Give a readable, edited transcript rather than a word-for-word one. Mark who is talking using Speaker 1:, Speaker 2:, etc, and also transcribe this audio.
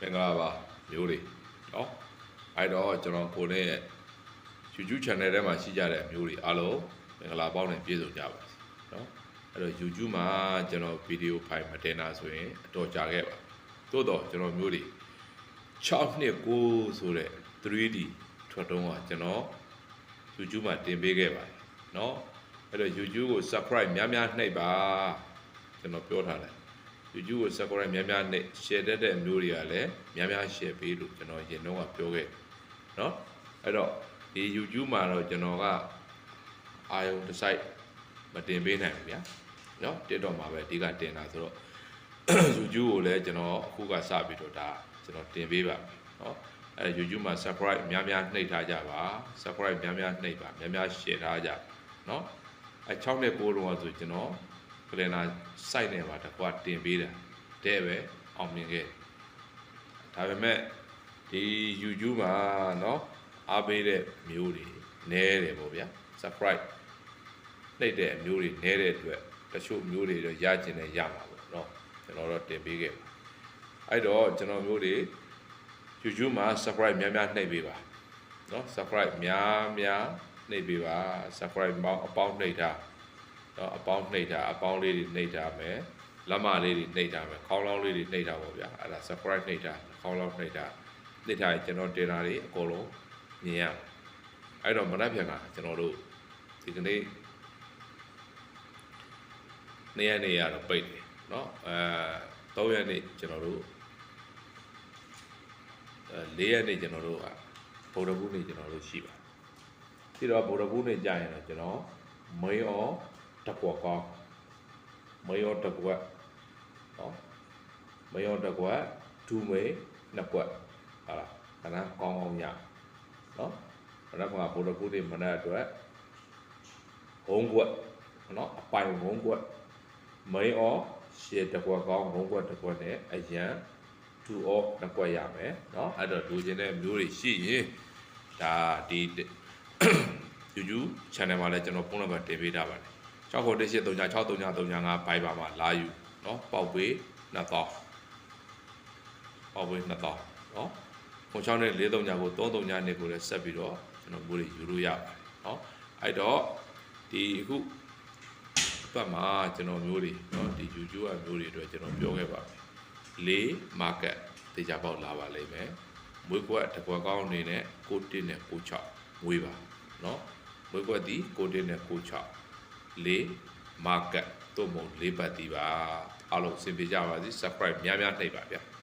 Speaker 1: မင်္ဂလာပါမျိုးတွေနော်အဲ့တော့ကျွန်တော်ကိုနဲ့ YouTube channel ထဲမှာရှိကြတဲ့မျိုးတွေအားလုံးမင်္ဂလာပေါင်းနဲ့ပြည့်စုံကြပါစေနော်အဲ့တော့ YouTube မှာကျွန်တော်ဗီဒီယိုဖိုင်မတင်တာဆိုရင်အတော်ကြာခဲ့ပါသို့တော့ကျွန်တော်မျိုးတွေ6နှစ်9ဆိုတဲ့ 3D ထွက်တုံးကကျွန်တော် YouTube မှာတင်ပေးခဲ့ပါတယ်နော်အဲ့တော့ YouTube ကို subscribe များများနှိပ်ပါကျွန်တော်ပြောထားတယ်YouTube ကို subscribe များများနဲ့ share တဲ့မျိုးတွေကလည်းများများ share ပေးလို့ကျွန်တော်ရင်တော့ပြောခဲ့เนาะအဲ့တော့ဒီ YouTube မှာတော့ကျွန်တော်ကအာယုံတစ်စိုက်မတင်ပေးနိုင်ဘူးဗျာเนาะ TikTok မှာပဲအဓိကတင်တာဆိုတော့ YouTube ကိုလည်းကျွန်တော်အခုကစပြီးတော့ဒါကျွန်တော်တင်ပေးပါမယ်เนาะအဲ့ YouTube မှာ subscribe များများနှိပ်ထားကြပါ subscribe များများနှိပ်ပါများများ share ထားကြเนาะအဲ့6နဲ့9တော့ဆိုကျွန်တော်ကလင်နာ site နဲ့ပါတကွာတင်ပေးတာတဲ့ပဲအောင်မြင်ခဲ့ဒါပေမဲ့ဒီ YouTube မှာเนาะအားပေးတဲ့မျိုးတွေနည်းတယ်ပေါ့ဗျာ subscribe နှိပ်တဲ့မျိုးတွေနည်းတဲ့အတွက်တချို့မျိုးတွေတော့ရကျင်နေရမှာပေါ့เนาะကျွန်တော်တော့တင်ပေးခဲ့အဲ့တော့ကျွန်တော်မျိုးတွေ YouTube မှာ subscribe များများနှိပ်ပေးပါเนาะ subscribe များများနှိပ်ပေးပါ subscribe အပေါင်းနှိပ်ထားအပေါင်းနှိပ်တာအပေါင်းလေးတွေနှိပ်တာမယ်လက်မလေးတွေနှိပ်တာမယ်ခေါင်းလောင်းလေးတွေနှိပ်တာပေါ့ဗျာအဲ့ဒါ subscribe နှိပ်တာခေါင်းလောင်းနှိပ်တာနှိပ်တာကျွန်တော်တင်တာတွေအကုန်လုံးမြင်ရအဲ့တော့မနက်ဖြန်ကကျွန်တော်တို့ဒီကနေ့နေ့ရက်နေ့ရတော့ပိတ်တယ်เนาะ3ရက်နေ့ကျွန်တော်တို့4ရက်နေ့ကျွန်တော်တို့ကဗုဒ္ဓဘုနေ့ကျွန်တော်တို့ရှိပါပြီးတော့ဗုဒ္ဓဘုနေ့ကြာရင်တော့ကျွန်တော်မင်းရောတကွက်ကောင်းမယောတကွက်နော်မယောတကွက်ဒူမေနှစ်ကွက်ဟာလားခဏကောင်းကောင်းရနော်မနက်ကဗုဒ္ဓဂုတိမနက်အတွက်ဘုံကွက်နော်အပိုင်ဘုံကွက်မယောရှေတကွက်ကောင်းဘုံကွက်တကွက်နဲ့အရန်2 off နှစ်ကွက်ရမယ်နော်အဲ့တော့လူချင်းတဲ့မျိုးတွေရှိရင်ဒါဒီ YouTube channel မှာလည်းကျွန်တော်ဖုန်းနံပါတ်တင်ပေးထားပါတယ်698363935 Viber မှာလာယူเนาะပေါက်ပေး2000ပေါက်ပေး2000เนาะခွန်6နဲ့439ကို339နဲ့ကိုလည်းဆက်ပြီးတော့ကျွန်တော်မျိုးတွေယူလို့ရပါတယ်เนาะအဲ့တော့ဒီအခုဘက်မှာကျွန်တော်မျိုးတွေเนาะဒီ YouTube အမျိုးတွေအတွက်ကျွန်တော်ပြောခဲ့ပါမယ်4 market တေချာပေါက်လာပါလိမ့်မယ်မွေးကွက်တစ်ကွက်ကောင်းအနေနဲ့6နဲ့6မွေးပါเนาะမွေးကွက်ဒီ6နဲ့6 market တို့မို့4ပတ်တီးပါအားလုံးစင်ပြကြပါစေ subscribe များများနှိပ်ပါဗျာ